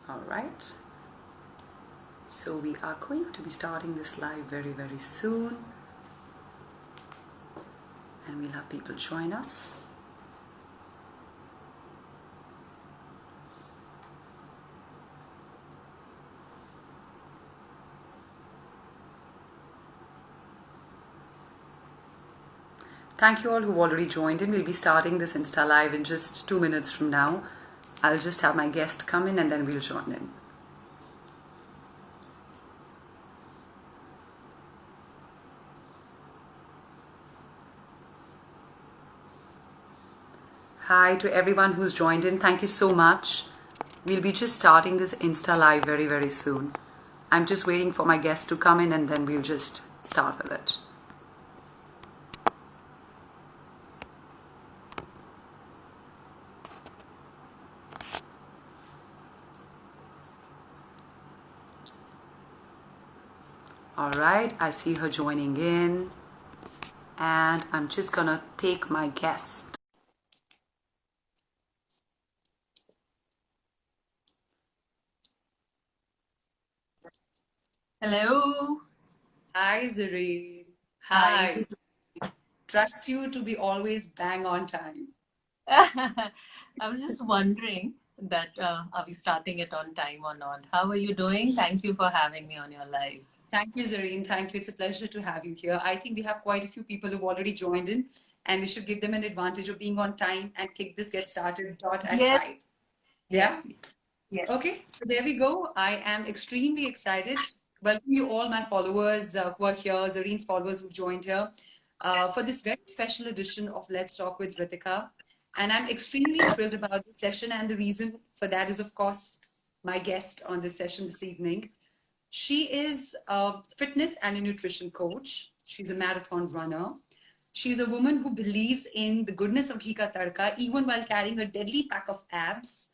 All right. So we are going to be starting this live very, very soon. And we'll have people join us. Thank you all who've already joined in. We'll be starting this Insta Live in just 2 minutes from now. I'll just have my guest come in and then we'll join in. Hi to everyone who's joined in. Thank you so much. We'll be just starting this Insta Live very, very soon. I'm just waiting for my guest to come in and then we'll just start with it. All right, I see her joining in and I'm just gonna take my guest. Hello. Hi, Zareen. Hi. Hi. Trust you to be always bang on time. I was just wondering that are we starting it on time or not? How are you doing? Thank you for having me on your live. Thank you, Zareen. Thank you. It's a pleasure to have you here. I think we have quite a few people who've already joined in, and we should give them an advantage of being on time and get started dot at Yes, 5. Yeah? yes, Okay, yes. so there we go. I am extremely excited. Welcome you all, my followers who are here, Zareen's followers who've joined here for this very special edition of Let's Talk with Ritika. And I'm extremely thrilled about this session. And the reason for that is, of course, my guest on this session this evening. She is a fitness and a nutrition coach. She's a marathon runner. She's a woman who believes in the goodness of ghee ka tadka, even while carrying a deadly pack of abs.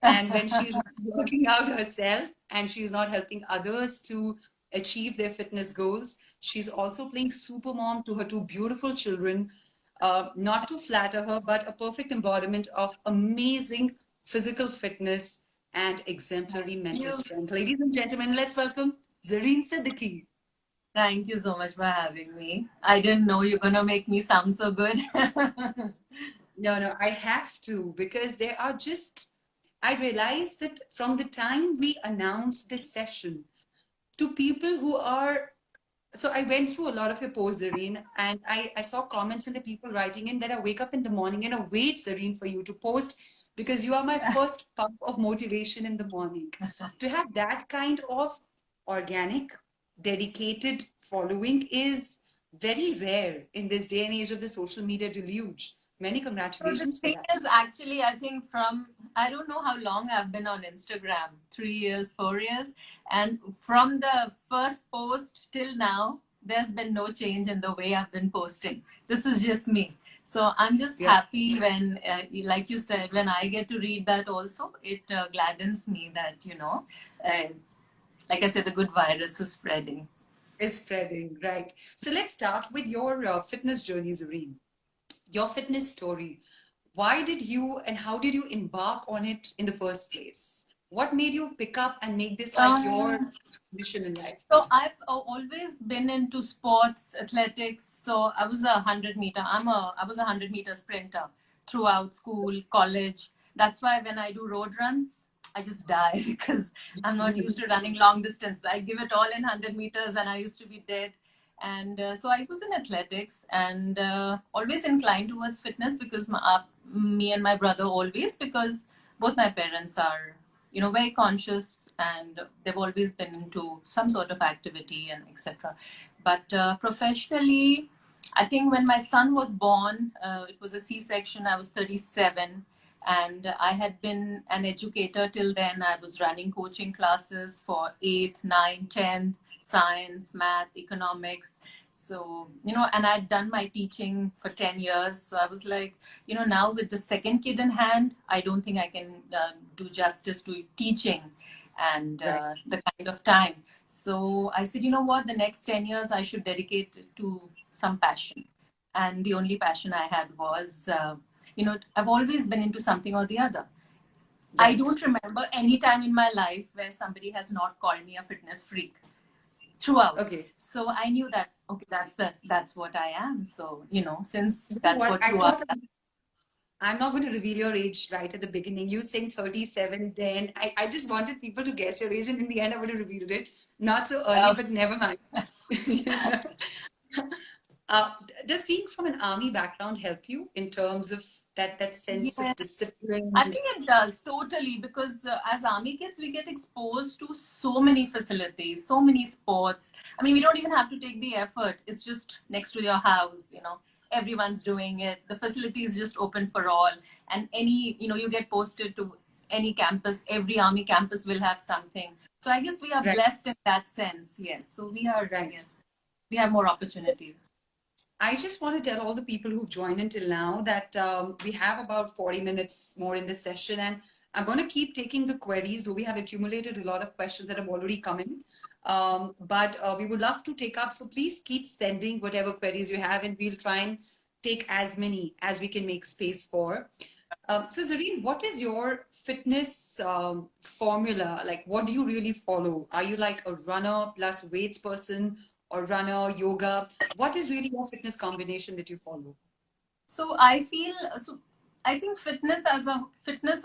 And when she's working out herself and she's not helping others to achieve their fitness goals, she's also playing super mom to her two beautiful children, not to flatter her, but a perfect embodiment of amazing physical fitness and exemplary mental You. strength. Ladies and gentlemen, let's welcome Zareen Siddique. Thank you so much for having me. I didn't know you're gonna make me sound so good. No, I have to because there are just, I realized that from the time we announced this session to people who are, so I went through a lot of your posts, Zareen, and I saw comments and the people writing in that I wake up in the morning and I wait, Zareen, for you to post because you are my first pump of motivation in the morning. To have that kind of organic, dedicated following is very rare in this day and age of the social media deluge. Many So the congratulations for thing that. is, actually, I think I don't know how long I've been on Instagram, 3 years, 4 years. And from the first post till now, there's been no change in the way I've been posting. This is just me. So I'm just Yeah. happy when, like you said, when I get to read that also, it gladdens me that, uh, like I said, the good virus is spreading. Is spreading, right? So let's start with your fitness journey, Zareen. Your fitness story. Why did you and how did you embark on it in the first place? What made you pick up and make this like your Um, mission in life? So I've always been into sports, athletics. So I was a 100 meter. I was a 100 meter sprinter throughout school, college. That's why when I do road runs, I just die because I'm not used to running long distance. I give it all in 100 meters, and I used to be dead. And so I was in athletics and always inclined towards fitness because me and my brother always, because both my parents are very conscious, and they've always been into some sort of activity and etc. But professionally, I think when my son was born, it was a C-section. I was 37, and I had been an educator till then. I was running coaching classes for 8th, 9th, 10th, science, math, economics. So, and I'd done my teaching for 10 years. So I was like, now with the second kid in hand, I don't think I can do justice to teaching and Right. the kind of time. So I said, you know what, the next 10 years I should dedicate to some passion. And the only passion I had was, I've always been into something or the other. I Right. don't remember any time in my life where somebody has not called me a fitness freak throughout. Okay. So I knew that, okay, that's what I am. So, since You know that's what? what you are. I'm not going to reveal your age right at the beginning. You saying 37, then I just wanted people to guess your age, and in the end, I would have revealed it. Not so early, Uh, but never mind. You know? Uh, does being from an army background help you in terms of that sense of yes, discipline? I think it does totally because as army kids, we get exposed to so many facilities, so many sports. I mean, we don't even have to take the effort. It's just next to your house, everyone's doing it. The facility is just open for all. And you get posted to any campus, every army campus will have something. So I guess we are Right, blessed in that sense. Yes. So right. yes, we have more So opportunities. I just want to tell all the people who've joined until now that we have about 40 minutes more in this session, and I'm going to keep taking the queries, though we have accumulated a lot of questions that have already come in. But we would love to take up, so please keep sending whatever queries you have, and we'll try and take as many as we can make space for. So, Zareen, what is your fitness formula? Like, what do you really follow? Are you like a runner plus weights person or runner, yoga? What is really your fitness combination that you follow? So I think fitness,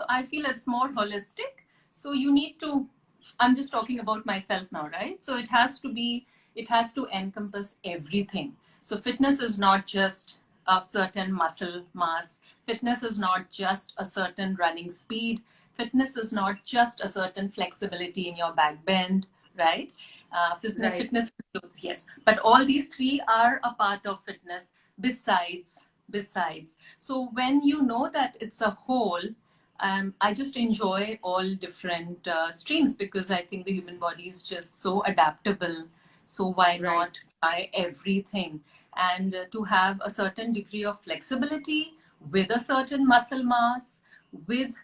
I feel it's more holistic. So you need to, I'm just talking about myself now, right? So it has to encompass everything. So fitness is not just a certain muscle mass. Fitness is not just a certain running speed. Fitness is not just a certain flexibility in your back bend, right? Right, Fitness includes, yes, but all these three are a part of fitness besides. So when you know that it's a whole, I just enjoy all different streams because I think the human body is just so adaptable. So why right, not try everything? And to have a certain degree of flexibility with a certain muscle mass, with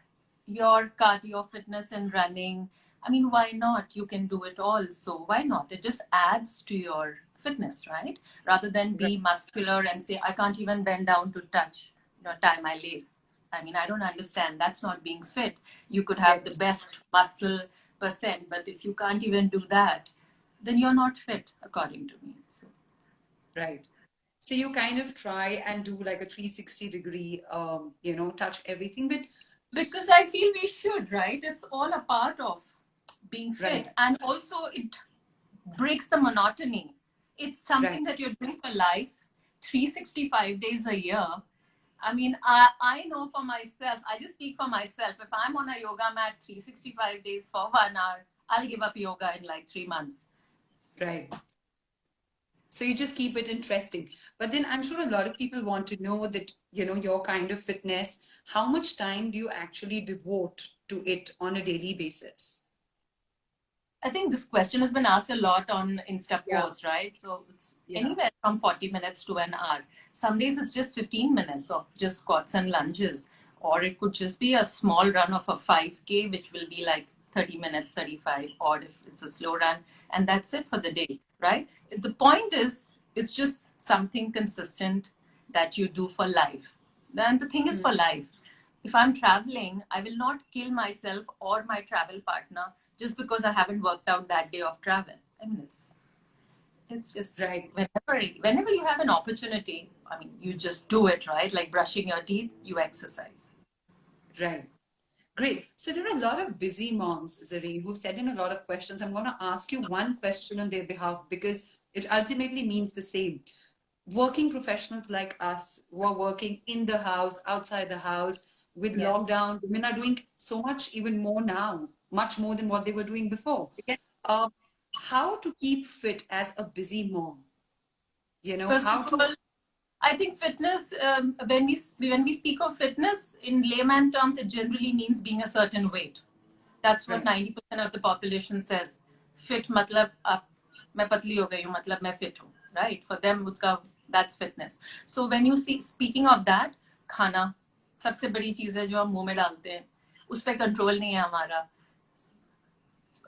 your cardio fitness and running. I mean, why not? You can do it all. So why not? It just adds to your fitness, right? Rather than right. be muscular and say, I can't even bend down to touch, tie my lace. I mean, I don't understand. That's not being fit. You could have the Fit, best muscle percent, but if you can't even do that, then you're not fit, according to me. So right. So you kind of try and do like a 360-degree, touch everything, but because I feel we should, right? It's all a part of being fit. right, And also, it breaks the monotony. It's right. something that you're doing for life, 365 days a year. I mean, I know for myself, I just speak for myself. If I'm on a yoga mat 365 days for 1 hour, I'll give up yoga in like 3 months. So, Right. So you just keep it interesting. But then I'm sure a lot of people want to know that, your kind of fitness, how much time do you actually devote to it on a daily basis? I think this question has been asked a lot on Insta Yeah, post, right? So it's yeah, anywhere from 40 minutes to an hour. Some days it's just 15 minutes of just squats and lunges. Or it could just be a small run of a 5K, which will be like 30 minutes, 35, or if it's a slow run. And that's it for the day, right? The point is, it's just something consistent that you do for life. And the thing is mm, for life. If I'm traveling, I will not kill myself or my travel partner just because I haven't worked out that day of travel. I mean, it's just right, whenever you have an opportunity, I mean, you just do it, right? Like brushing your teeth, you exercise. right. Great. So there are a lot of busy moms, Zareen, who've sent in a lot of questions. I'm going to ask you one question on their behalf because it ultimately means the same. Working professionals like us who are working in the house, outside the house, with Yes. lockdown, women are doing so much, even more now, much more than what they were doing before. Uh, how to keep fit as a busy mom? First of How to, all, I think fitness. When we speak of fitness in layman terms, it generally means being a certain weight. That's what right, 90% of the population says. Fit matlab मैं पतली हो गई हूँ मतलब मैं fit हूँ, right? For them that's fitness. So when you see, speaking of that, खाना सबसे बड़ी चीज है जो हम मुंह में डालते हैं, उस पर कंट्रोल नहीं है हमारा.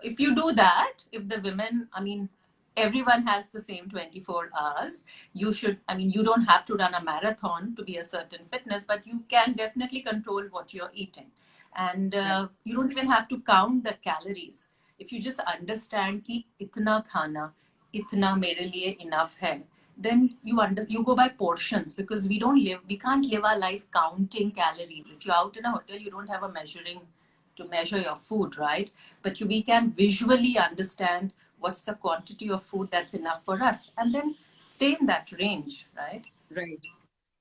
If you do that, if the women, I mean, everyone has the same 24 hours. You should, I mean, you don't have to run a marathon to be a certain fitness, but you can definitely control what you're eating. And Right. you don't even have to count the calories. If you just understand कि इतना खाना, इतना मेरे लिए enough है, then you go by portions, because we can't live our life counting calories. If you're out in a hotel, you don't have a measuring to measure your food, right? But we can visually understand what's the quantity of food that's enough for us, and then stay in that range, right? Right.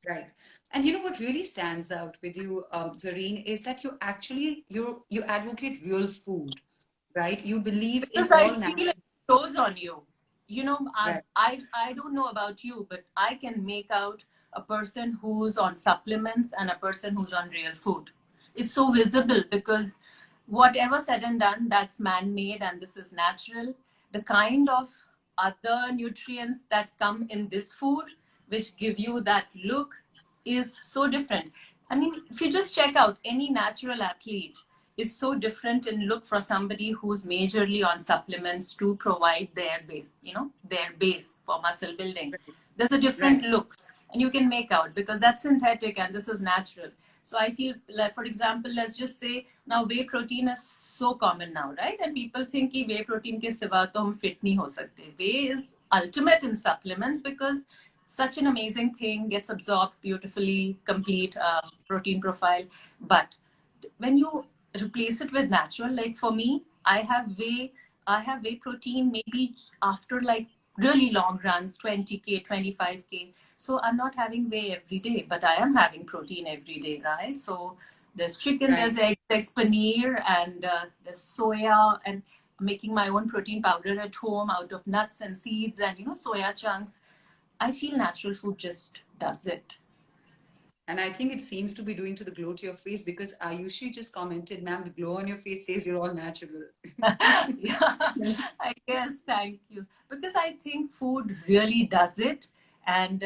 Right. And you know what really stands out with you, Zareen, is that you advocate real food, right? You believe in Because I all feel natural. it shows on you. You know, Right. I don't know about you, but I can make out a person who's on supplements and a person who's on real food. It's so visible, because whatever said and done, that's man-made and this is natural. The kind of other nutrients that come in this food, which give you that look, is so different. I mean, if you just check out any natural athlete, is so different in look for somebody who's majorly on supplements to provide their base, their base for muscle building. Right. There's a different Right. look, and you can make out, because that's synthetic and this is natural. So I feel like, for example, let's just say now whey protein is so common now, right? And people think कि whey protein के सिवा तो हम fit नहीं हो सकते. Whey is ultimate in supplements, because such an amazing thing, gets absorbed beautifully, complete protein profile. But when you replace it with natural, like for me, I have whey protein maybe after like really long runs, 20K, 25K. So I'm not having whey every day, but I am having protein every day, right? So there's chicken, Right. there's eggs, there's paneer, and there's soya, and making my own protein powder at home out of nuts and seeds and soya chunks. I feel natural food just does it. And I think it seems to be doing to the glow to your face because Ayushi just commented, ma'am, the glow on your face says you're all natural. Yeah, I guess. Thank you. Because I think food really does it. And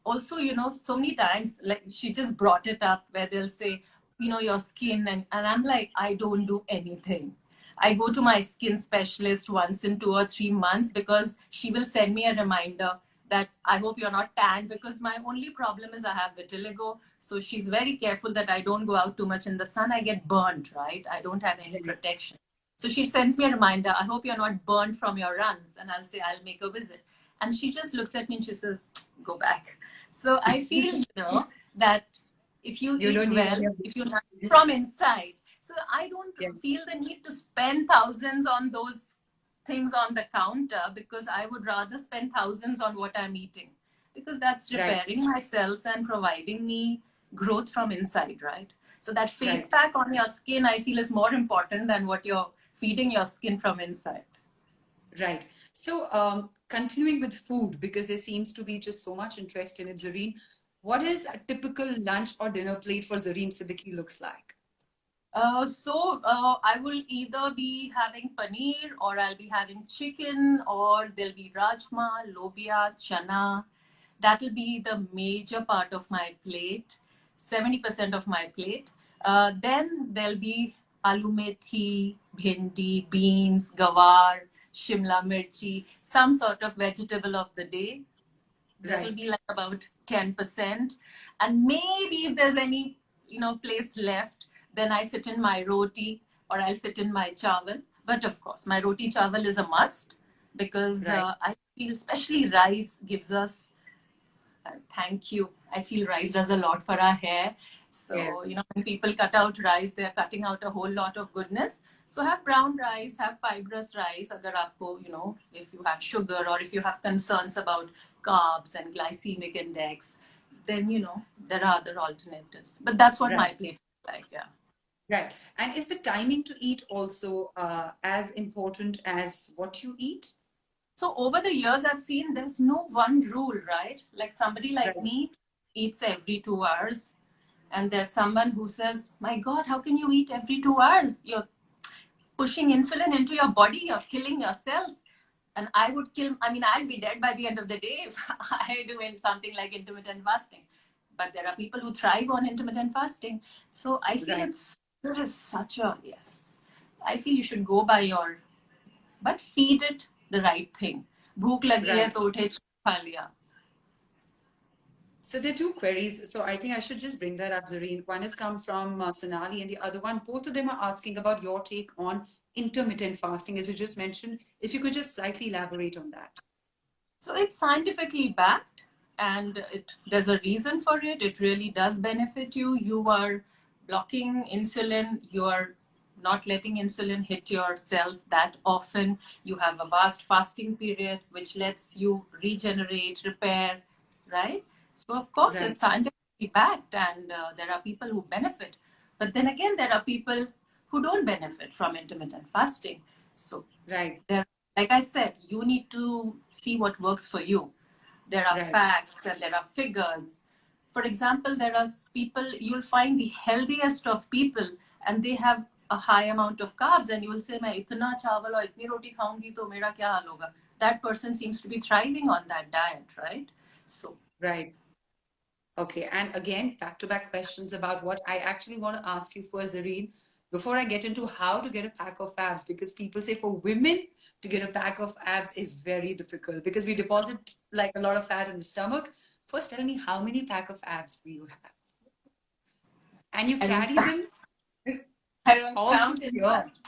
also, so many times, like she just brought it up where they'll say, your skin. And I'm like, I don't do anything. I go to my skin specialist once in 2 or 3 months, because she will send me a reminder that I hope you're not tanned, because my only problem is I have vitiligo. So she's very careful that I don't go out too much in the sun. I get burnt, right? I don't have any Right. protection. So she sends me a reminder, I hope you're not burnt from your runs. And I'll say, I'll make a visit. And she just looks at me and she says, go back. So I feel, that if you You eat don't need well, any of if you're this. not from inside, so I don't Yeah. feel the need to spend thousands on those things on the counter, because I would rather spend thousands on what I'm eating, because that's Right. repairing my cells and providing me growth from inside, right? So that face Right. pack on your skin, I feel, is more important than what you're feeding your skin from inside. Right. So, continuing with food, because there seems to be just so much interest in it, Zareen, what is a typical lunch or dinner plate for Zareen Siddique looks like? So I will either be having paneer, or I'll be having chicken, or there'll be rajma, lobia, chana. That'll be the major part of my plate, 70% of my plate. Then there'll be aloo methi, bhindi, beans, gawar, shimla mirchi, some sort of vegetable of the day. That'll Right. be like about 10%. And maybe if there's any place left, then I fit in my roti, or I'll fit in my chawal. But of course my roti chawal is a must, because Right. I feel especially rice gives us thank you. I feel rice does a lot for our hair. Yeah. So, when people cut out rice, they're cutting out a whole lot of goodness. So have brown rice, have fibrous rice. Agar aapko, if you have sugar, or if you have concerns about carbs and glycemic index, then, there are other alternatives. But that's what Right. my plate is like, yeah. Right. And is the timing to eat also as important as what you eat? So over the years, I've seen there's no one rule, right? Like somebody like Right. me eats every 2 hours, and there's someone who says, "My God, how can you eat every 2 hours? You're pushing insulin into your body. You're killing your cells." And I would kill. I mean, I'd be dead by the end of the day if I do something like intermittent fasting. But there are people who thrive on intermittent fasting. So I feel Right. there is such a yes. I feel you should go by your, but feed it the right thing. भूख लगी है Right. तो उठे खा लिया. So there are two queries. So I think I should just bring that up, Zareen. One has come from Sonali, and the other one, both of them are asking about your take on intermittent fasting, as you just mentioned. If you could just slightly elaborate on that. So it's scientifically backed, and there's a reason for it. It really does benefit you. You are blocking insulin. You are not letting insulin hit your cells that often. You have a vast fasting period, which lets you regenerate, repair, right? So of course, Right, it's scientifically backed, and there are people who benefit. But then again, there are people who don't benefit from intermittent fasting. So right, there, like I said, you need to see what works for you. There are right. facts and there are figures. For example, there are people, you'll find the healthiest of people and they have a high amount of carbs, and you will say, मैं इतना चावल और इतनी रोटी खाऊंगी तो मेरा क्या हाल होगा? That person seems to be thriving on that diet, right? So Right. Okay, and again, back-to-back questions about what I actually want to ask you for, Zareen, before I get into how to get a pack of abs, because people say for women to get a pack of abs is very difficult because we deposit like a lot of fat in the stomach. First, tell me how many pack of abs do you have? And you I don't, carry them I don't all through count the in year. fact.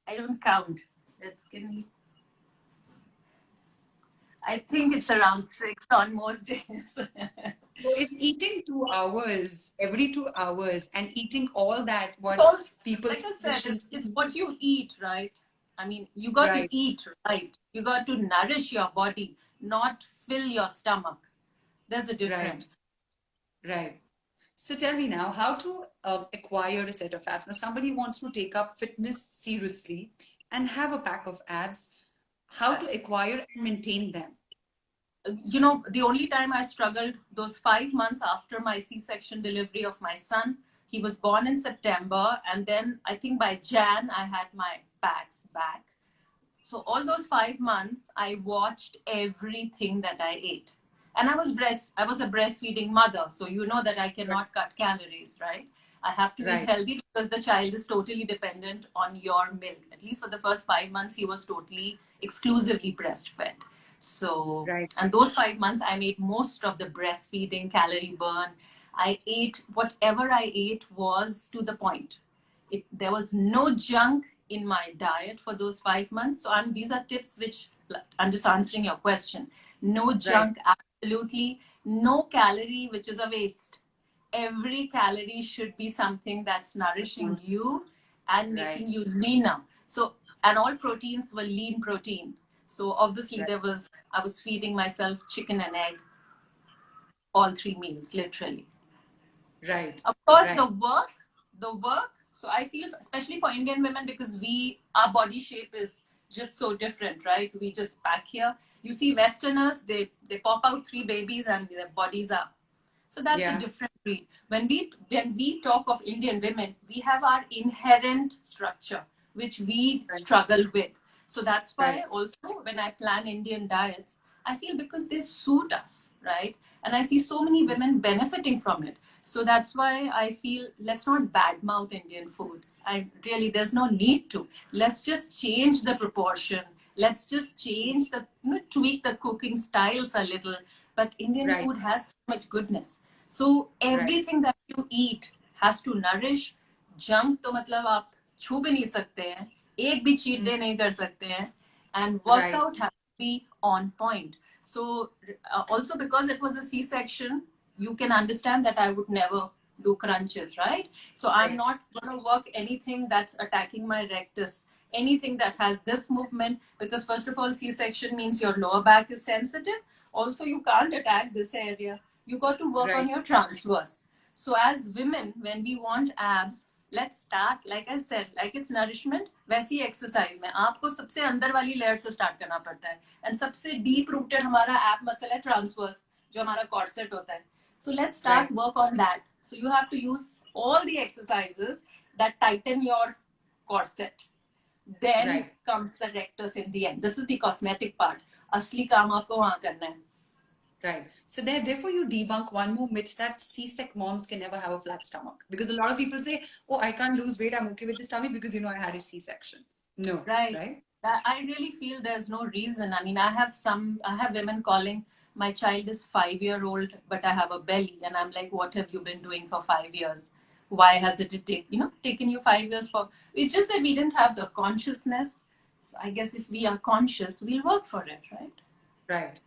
I don't count. It's can we, I think it's around 6 on most days. So if eating 2 hours, every 2 hours, and eating all that, what Also, people like I said, politicians it's eat, what you eat, right? I mean, you got to right, eat right. You got to nourish your body, not fill your stomach. There's a right, difference. right. So tell me now, how to acquire a set of abs? Now, somebody wants to take up fitness seriously and have a pack of abs. How Uh, to acquire and maintain them? you know, the only time I struggled, those 5 months after my C-section delivery of my son. He was born in September, and then I think by Jan I had my packs back. So all those 5 months, I watched everything that I ate. And I was a breastfeeding mother. So you know that I Right, cannot cut calories, right? I have to eat right, healthy because the child is totally dependent on your milk. At least for the first 5 months, he was totally exclusively breastfed. So, right, and those 5 months, I made most of the breastfeeding calorie burn. I ate whatever I ate was to the point. There was no junk in my diet for those 5 months. So these are tips which I'm just answering your question. No right, junk, absolutely. No calorie, which is a waste. Every calorie should be something that's nourishing you and making right, you leaner. So, and all proteins were lean protein. So obviously right, I was feeding myself chicken and egg all 3 meals, literally. right, Of course, right, the work. So I feel, especially for Indian women, because our body shape is just so different, right? We just pack here. You see Westerners, they pop out 3 babies and their bodies are. So that's a yeah, different breed. When we talk of Indian women, we have our inherent structure, which we right, struggle with. So that's right, why also when I plan Indian diets, I feel because they suit us, right? And I see so many women benefiting from it. So that's why I feel let's not badmouth Indian food. I really, there's no need to. Let's just change the proportion. Let's just change tweak the cooking styles a little. But Indian right, food has so much goodness. So right, everything that you eat has to nourish. Junk तो मतलब आप छू भी नहीं सकते हैं, एक भी चीट mm, डे नहीं कर सकते हैं, and right, workout has to be on point. So also because it was a C-section, you can understand that I would never do crunches, right? So I'm right, not going to work anything that's attacking my rectus, anything that has this movement, because first of all, C-section means your lower back is sensitive. Also, you can't attack this area. You got to work on right, your transverse. So as women, when we want abs, let's start, like I said, like it's nourishment, वैसी exercise में आपको सबसे अंदर वाली layer से start करना पड़ता है, एंड सबसे डीप रूटेड हमारा एप मसल है ट्रांसवर्स, जो हमारा कॉर्सेट होता है. So let's start right, work on that. So you have to use all the exercises that tighten your corset. Then right. comes the rectus in the end. This is the cosmetic part. असली काम आपको वहां करना है. Right. So therefore, you debunk one more myth that C-sec moms can never have a flat stomach. Because a lot of people say, oh, I can't lose weight. I'm okay with this tummy because, I had a C-section. No, Right. right? I really feel there's no reason. I mean, I have women calling, my child is 5-year-old, but I have a belly. And I'm like, what have you been doing for 5 years? Why has it taken you 5 years for? It's just that we didn't have the consciousness. So I guess if we are conscious, we'll work for it, right? Right.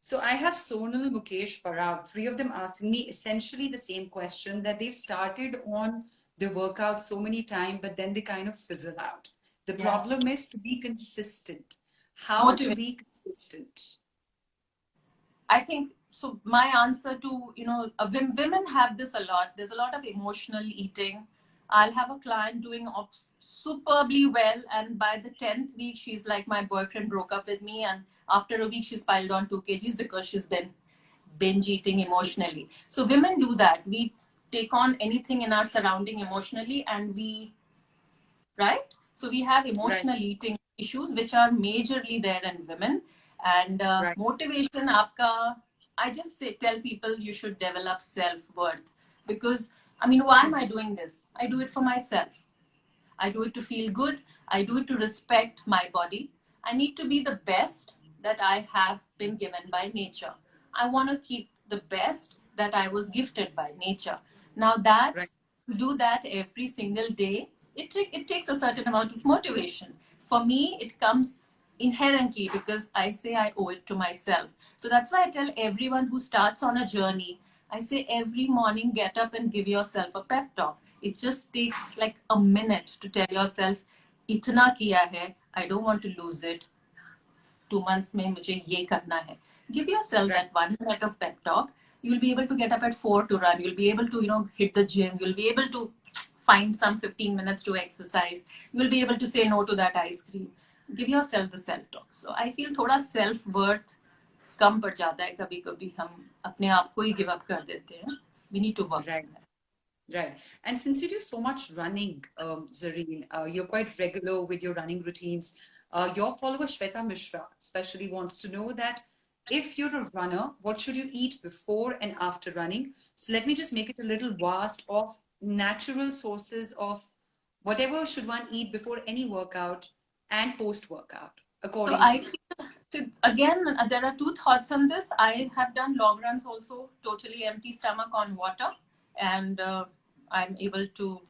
So I have Sonal, Mukesh, Parag, three of them asking me essentially the same question, that they've started on the workout so many times, but then they kind of fizzle out. The Yeah. problem is to be consistent. How to Motivate. be consistent? I think so. My answer to, women have this a lot. There's a lot of emotional eating. I'll have a client doing superbly well, and by the 10th week, she's like, my boyfriend broke up with me, and after a week, she's piled on 2 kgs because she's been binge eating emotionally. So women do that. We take on anything in our surrounding emotionally, and right? So we have Right, emotional eating issues which are majorly there in women. And right. motivation, aapka, I just tell people you should develop self worth, because I mean, why am I doing this? I do it for myself. I do it to feel good. I do it to respect my body. I need to be the best that I have been given by nature. I want to keep the best that I was gifted by nature. Now that Right, do that every single day, it takes a certain amount of motivation. For me, it comes inherently because I say I owe it to myself. So that's why I tell everyone who starts on a journey, I say every morning get up and give yourself a pep talk. It just takes like a minute to tell yourself, इतना किया है, I don't want to lose it. 2 months में मुझे ये करना है. Give yourself right, that 1 minute of pep talk. You'll be able to get up at 4 to run. You'll be able to, hit the gym. You'll be able to find some 15 minutes to exercise. You'll be able to say no to that ice cream. Give yourself the self talk. So I feel थोड़ा self worth कम पड़ जाता है कभी कभी हम अपने आप को ही गिव अप कर देते हैं. We need to work right. on that. Right. And since you do so much running, Zareen, you're quite regular with your running routines. Your follower Shweta Mishra especially wants to know that if you're a runner, what should you eat before and after running? So let me just make it a little vast of natural sources of whatever should one eat before any workout and post workout, So according to I you. feel, so again, there are two thoughts on this. I have done long runs also, totally empty stomach on water, and I'm able to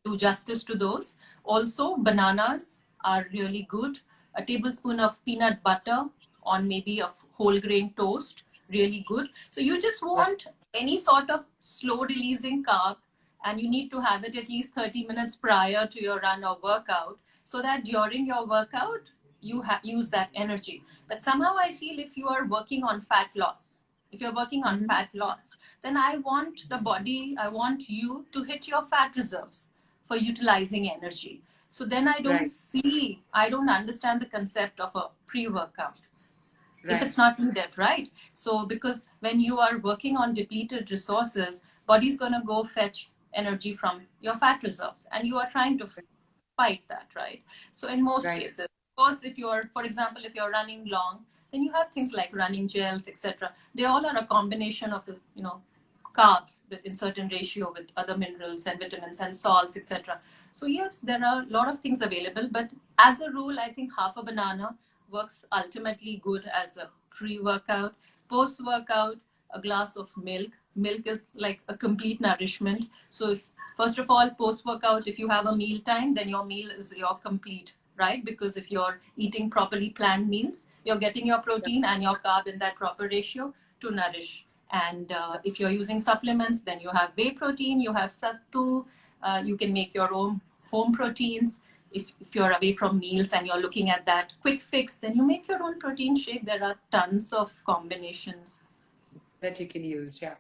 do justice to those. Also, bananas are really good. A tablespoon of peanut butter on maybe a whole grain toast, really good. So you just Right, want any sort of slow releasing carb, and you need to have it at least 30 minutes prior to your run or workout, so that during your workout you use that energy. But somehow I feel if you are working on fat loss, if you're working on Mhm. fat loss, then I want you to hit your fat reserves for utilizing energy. So then Right, I don't understand the concept of a pre-workout if right, it's not needed, right? So because when you are working on depleted resources, body's going to go fetch energy from your fat reserves, and you are trying to fight that, right? So in most right, cases, of course, if you're, for example, if you're running long, then you have things like running gels, etc. They all are a combination of carbs in certain ratio with other minerals and vitamins and salts, etc. So yes, there are a lot of things available, but as a rule, I think half a banana works ultimately good as a pre-workout. Post-workout, a glass of milk. Milk is like a complete nourishment. So if first of all, post-workout, if you have a meal time, then your meal is your complete, right? Because if you're eating properly planned meals, you're getting your protein and your carb in that proper ratio to nourish. And if you're using supplements, then you have whey protein, you have sattu, you can make your own home proteins. If you're away from meals and you're looking at that quick fix, then you make your own protein shake. There are tons of combinations. that you can use. Yeah.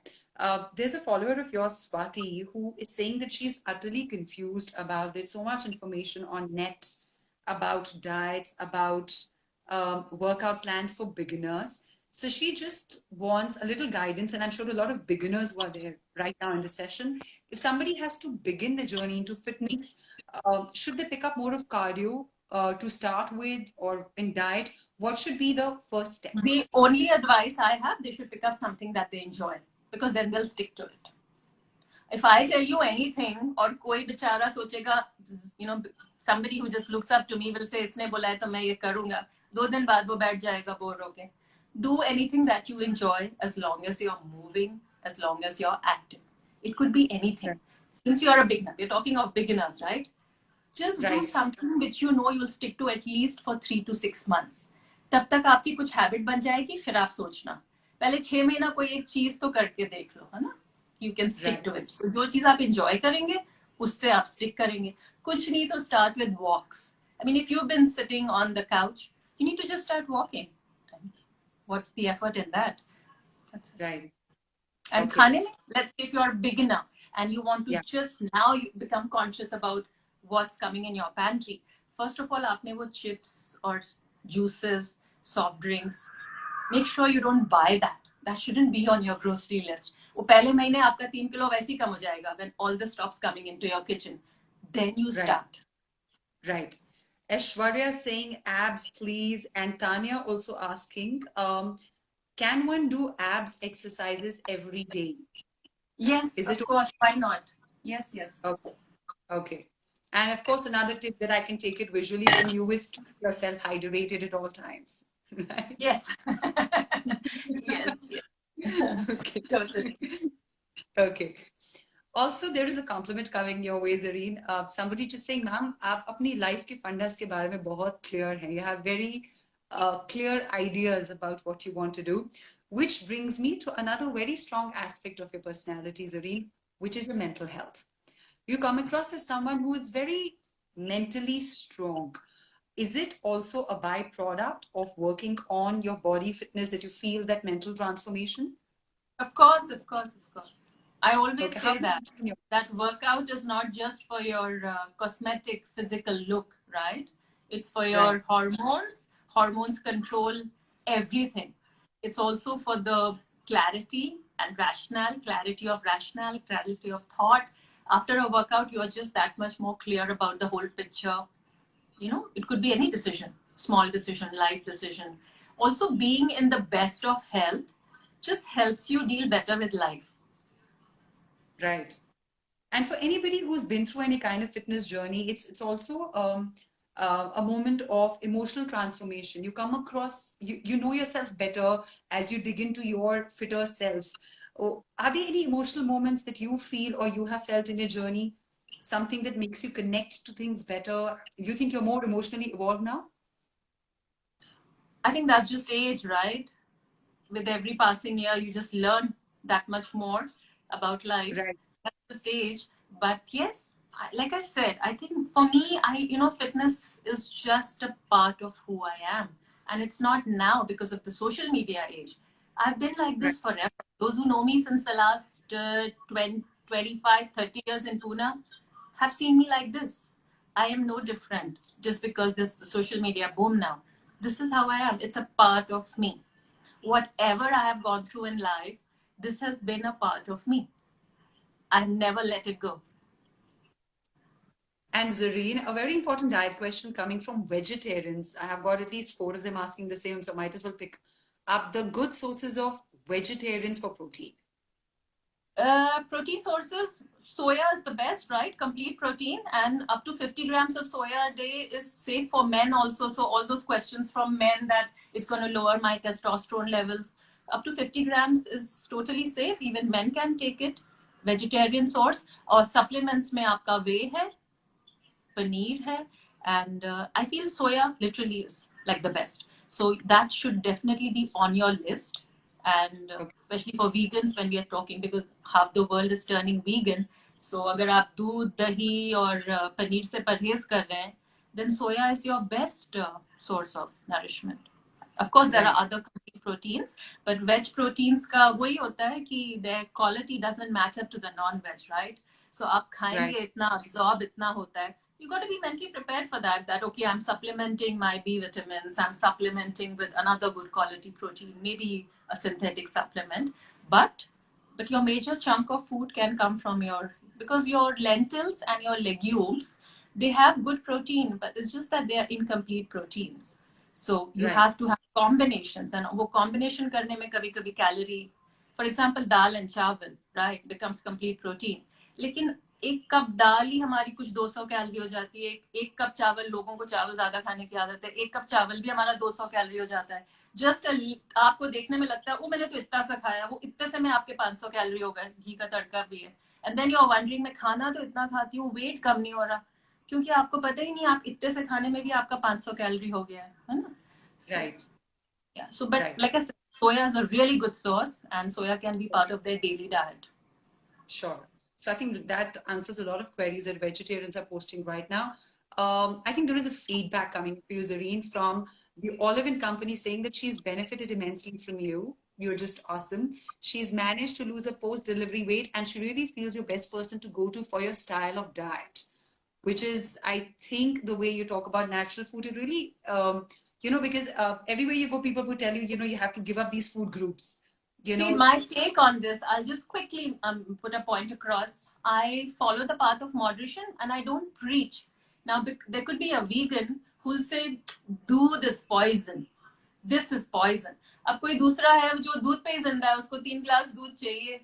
There's a follower of yours, Swati, who is saying that she's utterly confused about there's so much information on net about diets, about workout plans for beginners. So she just wants a little guidance, and I'm sure a lot of beginners who are there right now in the session. If somebody has to begin the journey into fitness, should they pick up more of cardio to start with, or in diet? What should be the first step? The only advice I have, they should pick up something that they enjoy, because then they'll stick to it. If I tell you anything, or कोई बेचारा सोचेगा, somebody who just looks up to me will say, इसने बोला है तो मैं ये करूंगा. 2 दिन बाद वो बैठ जाएगा बोर होके. Do anything that you enjoy as long as you're moving, as long as you're active. It could be anything. Right. Since you're a beginner, we're talking of beginners, right? Just do Right. something which you know you'll stick to at least for 3 to 6 months. तब तक आपकी कुछ habit बन जाएगी, फिर आप सोचना पहले 6 महीना कोई एक चीज तो करके देख लो, है ना? You can stick Right. to it. So जो चीज आप enjoy करेंगे उससे आप stick करेंगे. कुछ नहीं तो start with walks. I mean, if you've been sitting on the couch, you need to just start walking. What's the effort in that? That's it. Right. And Okay. khane mein, let's say if you're a beginner and you want to Yeah. just now you become conscious about what's coming in your pantry. First of all, aapne wo chips or juices, soft drinks, make sure you don't buy that. That shouldn't be on your grocery list. वो पहले महीने आपका 3 kilo वैसे ही कम हो जाएगा when all the stops coming into your kitchen. Then you Right. start. Right. Aishwarya saying abs, please. And Tanya also asking, can one do abs exercises every day? Yes, Is it of course. Why not? Yes, yes. okay? Okay. And of course, another tip that I can take it visually from you is keep yourself hydrated at all times. Right? Yes. Yes, yes. Okay. Totally. Okay. Also, there is a compliment coming your way, Zareen. Somebody just saying, "Ma'am, आप अपनी life के fundas के बारे में बहुत clear हैं. You have very clear ideas about what you want to do." Which brings me to another very strong aspect of your personality, Zareen, which is your mental health. You come across as someone who is very mentally strong. Is it also a byproduct of working on your body fitness that you feel that mental transformation? Of course, of course, of course. I always Okay, how say do you that maintain your that workout is not just for your cosmetic physical look, right? It's for right, your hormones. Hormones control everything. It's also for the clarity and rationale, clarity of thought. After a workout, you're just that much more clear about the whole picture. You know, it could be any decision, small decision, life decision. Also, being in the best of health just helps you deal better with life. right? And for anybody who's been through any kind of fitness journey, it's also a moment of emotional transformation. You come across, you know yourself better as you dig into your fitter self. Oh, are there any emotional moments that you feel or you have felt in your journey? Something that makes you connect to things better? You think you're more emotionally evolved now? I think that's just age, right? With every passing year, you just learn that much more about life. Right, That's just age. But yes, like I said, I think for me, fitness is just a part of who I am. And it's not now because of the social media age. I've been like right, this forever. Those who know me since the last 20, 25, 30 years in Pune have seen me like this. I am no different just because this social media boom now. This is how I am. It's a part of me. Whatever I have gone through in life, this has been a part of me. I've never let it go. And Zareen, a very important diet question coming from vegetarians. I have got at least four of them asking the same, so might as well pick up the good sources of vegetarians for protein. Protein sources, soya is the best, right? Complete protein, and up to 50 grams of soya a day is safe for men also. So all those questions from men that it's going to lower my testosterone levels, up to 50 grams is totally safe. Even men can take it. Vegetarian source or supplements में आपका whey है, paneer hai, and I feel soya literally is like the best. So that should definitely be on your list, and Okay. especially for vegans when we are talking, because half the world is turning vegan. So अगर आप दूध, दही और पनीर से परहेज कर रहे हैं, then soya is your best source of nourishment. Of course, there are Right, other complete proteins, but veg proteins का वही होता है कि their quality doesn't match up to the non-veg, right? So आप खाएंगे right, इतना absorb इतना होता है. You got to be mentally prepared for that. That okay, I'm supplementing my B vitamins. I'm supplementing with another good quality protein, maybe a synthetic supplement. But your major chunk of food can come from your, because your lentils and your legumes, they have good protein, but it's just that they are incomplete proteins. So you right, have to have combinations, and वो combination करने में कभी कभी calorie, for example, dal and chawal, right, becomes complete protein. लेकिन एक cup दाल ही हमारी कुछ 200 calorie हो जाती है, एक कप चावल, लोगों को चावल ज्यादा खाने की आदत है, एक कप चावल भी हमारा 200 कैलोरी हो जाता है। जस्ट आपको देखने में लगता है वो मैंने तो इतना सा खाया, वो इतने से में आपके 500 कैलोरी हो गए, घी का तड़का भी है। And then you are wondering मैं खाना तो इतना खाती हूँ, वेट कम नहीं हो रहा, क्योंकि आपको पता ही नहीं आप इतने से खाने में भी आपका 500 कैलोरी हो गया है ना। So Right. yeah, so but Right. like I said, soya is a really good source, and soya can be part of their daily diet. Sure. So I think that answers a lot of queries that vegetarians are posting right now. I think there is a feedback coming for you, Zareen, from the Olive and Company saying that she's benefited immensely from you. You're just awesome. She's managed to lose a post-delivery weight, and she really feels your best person to go to for your style of diet, which is, I think, the way you talk about natural food. It really, because everywhere you go, people will tell you, you have to give up these food groups. See, my take on this, I'll just quickly put a point across. I follow the path of moderation and I don't preach. Now, there could be a vegan who'll say, do this poison. This is poison. अब कोई दूसरा है जो दूध पे ही जिंदा है, उसको 3 ग्लास दूध चाहिए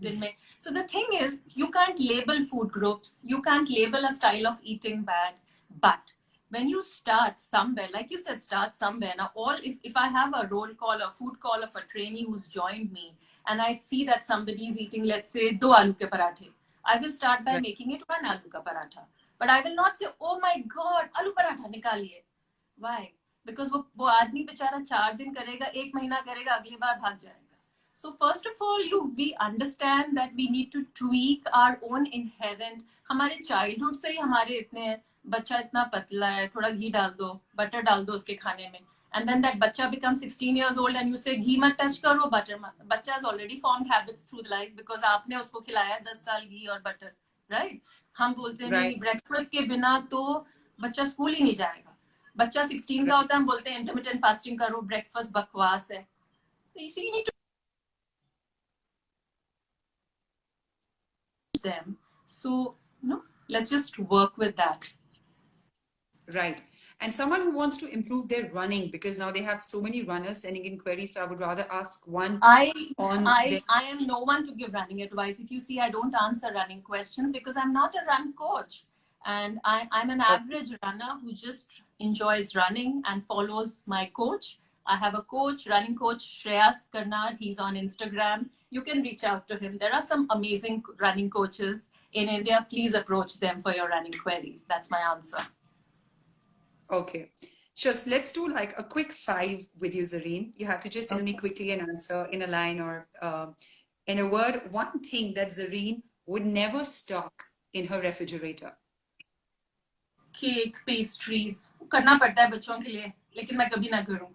दिन में. So the thing is, you can't label food groups. You can't label a style of eating bad. But when you start somewhere, like you said, start somewhere. Now, if I have a roll call, a food call of a trainee who's joined me, and I see that somebody is eating, let's say, 2 aloo ke parathe, I will start by making it 1 aloo ka paratha. But I will not say, oh my God, aloo paratha nikaliye. Why? Because वो आदमी बेचारा 4 दिन करेगा, 1 महीना करेगा, अगली बार भाग जाएगा. So first of all, we understand that we need to tweak our own inherent. हमारे childhood से ही हमारे इतने बच्चा इतना पतला है, थोड़ा घी डाल दो, बटर डाल दो उसके खाने में, and then that बच्चा becomes 16 years old and you say घी मत टच करो, बटर मत. बच्चा has already formed habits through life because आपने उसको खिलाया 10 साल घी और बटर, right? हम बोलते हैं नहीं, ब्रेकफास्ट के बिना तो बच्चा स्कूल ही नहीं जाएगा. बच्चा 16 का होता है, हम बोलते हैं इंटरमिटेंट फास्टिंग करो, ब्रेकफास्ट बकवास है. So you need to them. So, let's just work with that. Right. And someone who wants to improve their running, because now they have so many runners sending in queries, so I would rather ask one on I am no one to give running advice. If you see, I don't answer running questions because I'm not a run coach. And I'm an average runner who just enjoys running and follows my coach. I have a coach, running coach, Shreyas Karnad. He's on Instagram. You can reach out to him. There are some amazing running coaches in India. Please approach them for your running queries. That's my answer. Okay. Sure. So let's do like a quick 5 with you, Zareen. You have to just tell me quickly an answer in a line or in a word. One thing that Zareen would never stock in her refrigerator. Cake, pastries. करना पड़ता है बच्चों के लिए, लेकिन मैं कभी ना करूं.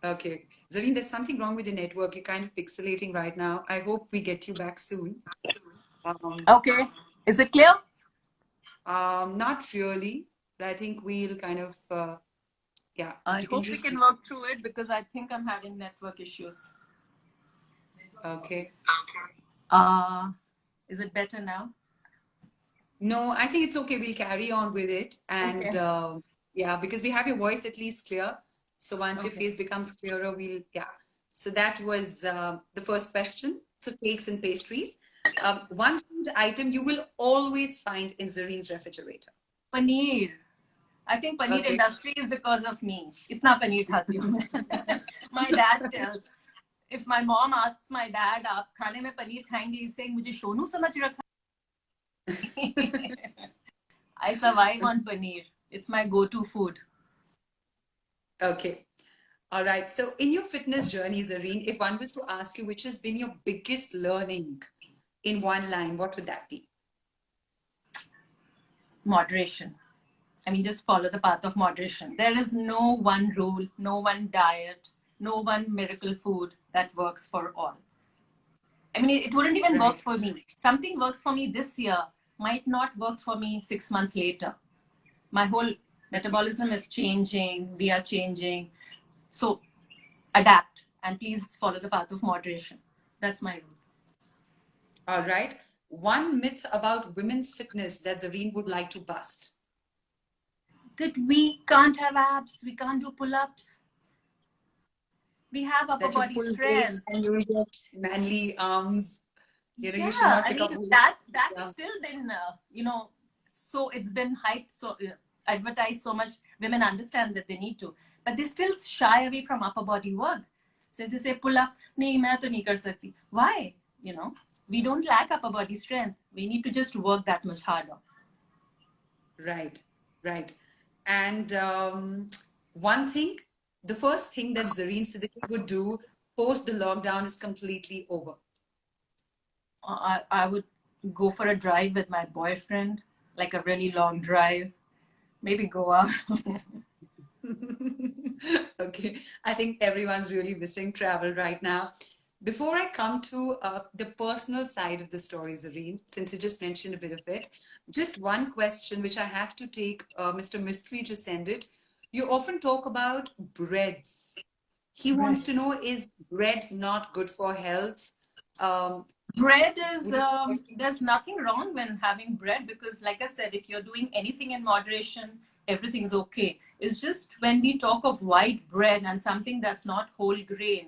Okay. Zareen, there's something wrong with your network. You're kind of pixelating right now. I hope we get you back soon. Okay. Is it clear? Not really, but I think we'll kind of, yeah. I hope we can work through it because I think I'm having network issues. Okay. Is it better now? No, I think it's okay. We'll carry on with it. And Okay. yeah, because we have your voice at least clear. So once your face becomes clearer, yeah. So that was the first question. So cakes and pastries. One food item you will always find in Zareen's refrigerator. Paneer. I think paneer industry is because of me. Itna paneer khati hu. My dad tells, if my mom asks my dad, "Aap khane mein paneer khayenge?" He's saying, "Mujhe Shonu samajh rakha." I survive on paneer. It's my go-to food. Okay. All right. So in your fitness journey, Zareen, if one was to ask you which has been your biggest learning in one line, what would that be? Moderation. I mean, just follow the path of moderation. There is no one rule, no one diet, no one miracle food that works for all. I mean, it wouldn't even work for me. Something works for me this year might not work for me 6 months later. My whole metabolism is changing. We are changing. So adapt and please follow the path of moderation. That's my rule. All right. One myth about women's fitness that Zareen would like to bust. That we can't have abs, we can't do pull-ups. We have upper body strength. And you get manly arms. You should Yeah, not I pick up. mean that has Yeah. still been so it's been hyped, so advertised so much. Women understand that they need to, but they still shy away from upper body work. So they say pull up, nahi main to nahi kar sakti. Why? We don't lack upper body strength. We need to just work that much harder. Right, right. And one thing, the first thing that Zareen Siddique would do post the lockdown is completely over. I would go for a drive with my boyfriend, like a really long drive. Maybe go out. Okay, I think everyone's really missing travel right now. Before I come to the personal side of the story, Zareen, since you just mentioned a bit of it, just one question which I have to take Mr. Mystery to send it. You often talk about breads. He wants Bread. to know, is bread not good for health? Um, Bread is, would you? there's nothing wrong when having bread because, like I said, if you're doing anything in moderation, everything's okay. It's just when we talk of white bread and something that's not whole grain,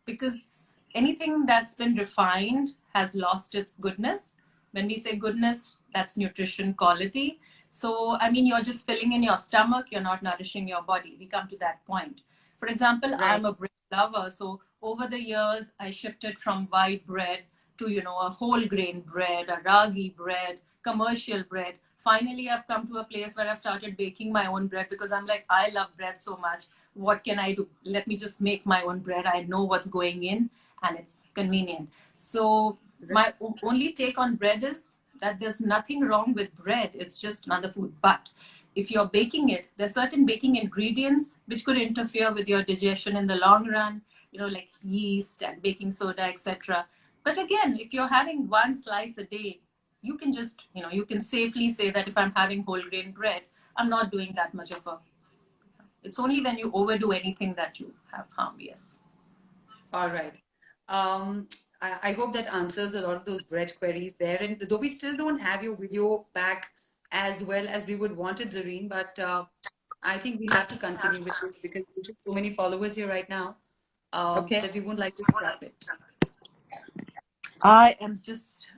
because anything that's been refined has lost its goodness. When we say goodness, that's nutrition quality. So, I mean, you're just filling in your stomach, you're not nourishing your body. We come to that point. For example, Right. I'm a bread lover. So, over the years, I shifted from white bread to a whole grain bread, a ragi bread, commercial bread. Finally, I've come to a place where I've started baking my own bread because I'm like, I love bread so much. What can I do? Let me just make my own bread. I know what's going in and it's convenient. So my only take on bread is that there's nothing wrong with bread. It's just another food. But if you're baking it, there's certain baking ingredients which could interfere with your digestion in the long run, like yeast and baking soda, etc. But again, if you're having one slice a day, you can just, you can safely say that if I'm having whole grain bread, I'm not doing that much of a. It's only when you overdo anything that you have harm, yes. All right. Um, I hope that answers a lot of those bread queries there. And though we still don't have your video back as well as we would want it, Zareen, but I think we'll have to continue with this because there's just so many followers here right now Okay. that we wouldn't like to stop it. I am just,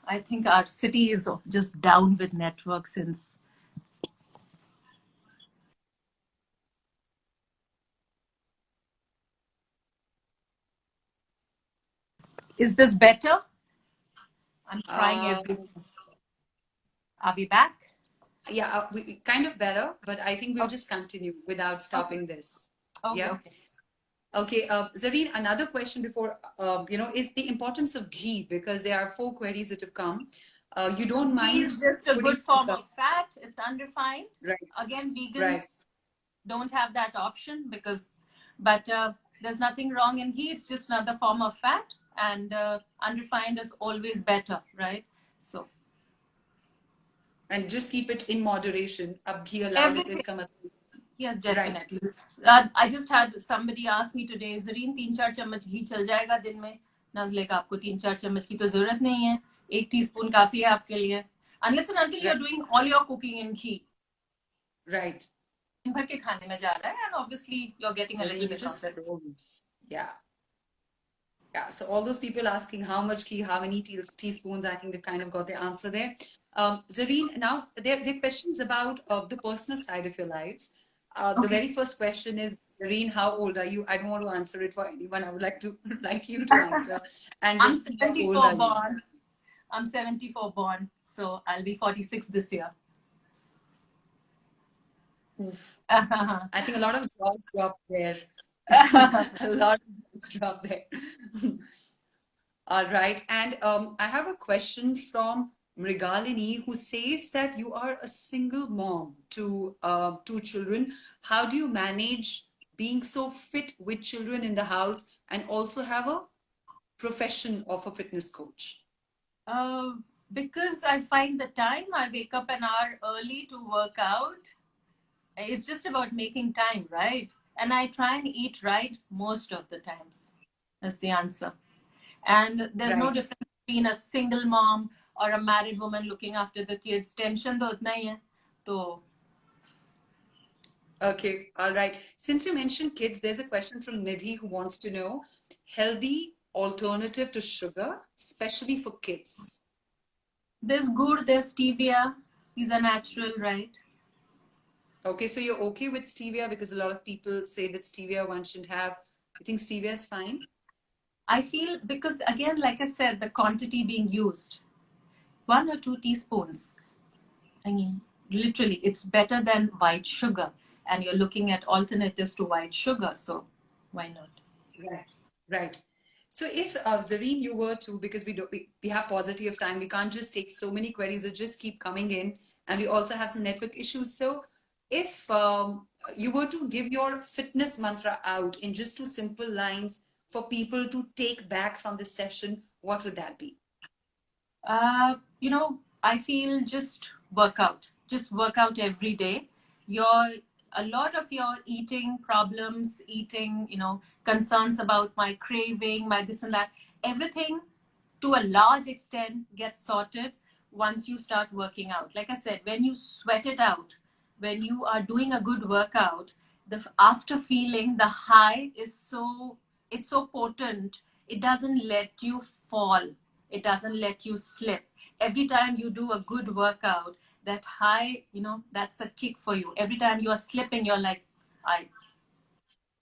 I think our city is just down with network since. Is this better? I'm trying Uh, everything. Are we back? yeah, we kind of better, but I think we'll Okay. just continue without Okay. stopping this. Okay. Yeah. Okay. Okay, Zareen, another question before, is the importance of ghee because there are four queries that have come. You So don't ghee mind is just a putting, good form of fat. It's unrefined. right, Again, vegans right. don't have that option but there's nothing wrong in ghee. It's just another form of fat, and unrefined is always better, right? So And just keep it in moderation. Ab ghee allowed it is everything, kama. yes, Right. definitely. I just had somebody ask me today, Zareen, 3-4 चम्मच घी चल जाएगा दिन में? And I was like, आपको 3-4 चम्मच की तो जरूरत नहीं है. 1 teaspoon काफी है आपके लिए. Unless and until Right. you're doing all your cooking in ghee. Right. दिन भर के खाने में जा रहा है, and obviously you're getting a Zareen, little you bit of just it. froze. Yeah. Yeah. So all those people asking how much ghee, how many teaspoons, I think they've kind of got the answer there. Zareen, now there are questions about the personal side of your life. The Okay. very first question is, Zareen, how old are you? I don't want to answer it for anyone. I would like to like you to answer. And I'm Ritika, how old 74 are you? born. I'm 74 born, so I'll be 46 this year. Oof. I think a lot of jaws dropped there. A lot of jaws dropped there. All right. And I have a question from Mrigalini who says that you are a single mom to two children. How do you manage being so fit with children in the house and also have a profession of a fitness coach? uh, because I find the time I wake up an hour early to work out. It's just about making time, right? And I try and eat right most of the times. That's the answer. And there's no Right. difference between a single mom or a married woman looking after the kids. Tension to utna hi hai. So Okay. All right. Since you mentioned kids, there's a question from Nidhi who wants to know healthy alternative to sugar, especially for kids? There's gur, there's stevia. These are natural, right? Okay, so you're okay with stevia because a lot of people say that stevia one shouldn't have. You think stevia is fine? I feel because again, like I said, the quantity being used, 1 or 2 teaspoons. I mean, literally, it's better than white sugar. And you're looking at alternatives to white sugar, so why not? Right, right. So if Zareen, you were to, because we have paucity of time, we can't just take so many queries that just keep coming in, and we also have some network issues. So if you were to give your fitness mantra out in just 2 simple lines for people to take back from this session, what would that be? I feel just work out every day. Your A lot of your eating problems, concerns about my craving, my this and that, everything to a large extent gets sorted once you start working out. Like I said, when you sweat it out, when you are doing a good workout, the after feeling, the high is it's so potent. It doesn't let you fall. It doesn't let you slip. Every time you do a good workout, that high, that's a kick for you. Every time you are slipping, you're like, I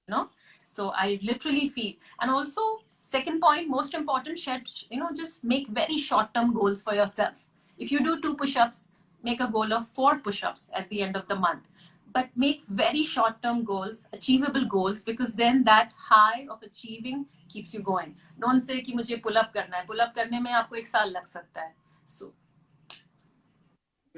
know. So I literally feel. And also, second point, most important, just make very short term goals for yourself. If you do 2 push-ups, make a goal of 4 push-ups at the end of the month, but make very short term goals, achievable goals, because then that high of achieving keeps you going. Don't say कि मुझे pull up करना है. Pull up करने में आपको 1 साल लग सकता है. So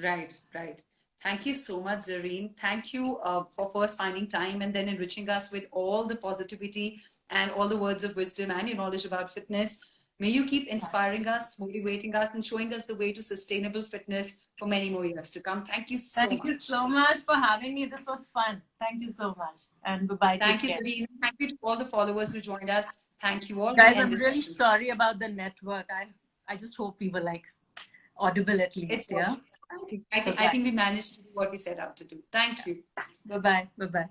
Right, right. Thank you so much, Zareen. Thank you for first finding time and then enriching us with all the positivity and all the words of wisdom and your knowledge about fitness. May you keep inspiring us, motivating us, and showing us the way to sustainable fitness for many more years to come. Thank you so thank you much. so much for having me. This was fun. Thank you so much. And bye-bye. Thank Take you, care. Zareen. Thank you to all the followers who joined us. Thank you all. We Guys, end I'm this really session. sorry about the network. I just hope we were like audible at least. It's Yeah. I think we managed to do what we set out to do. Thank you. Bye bye. Bye bye.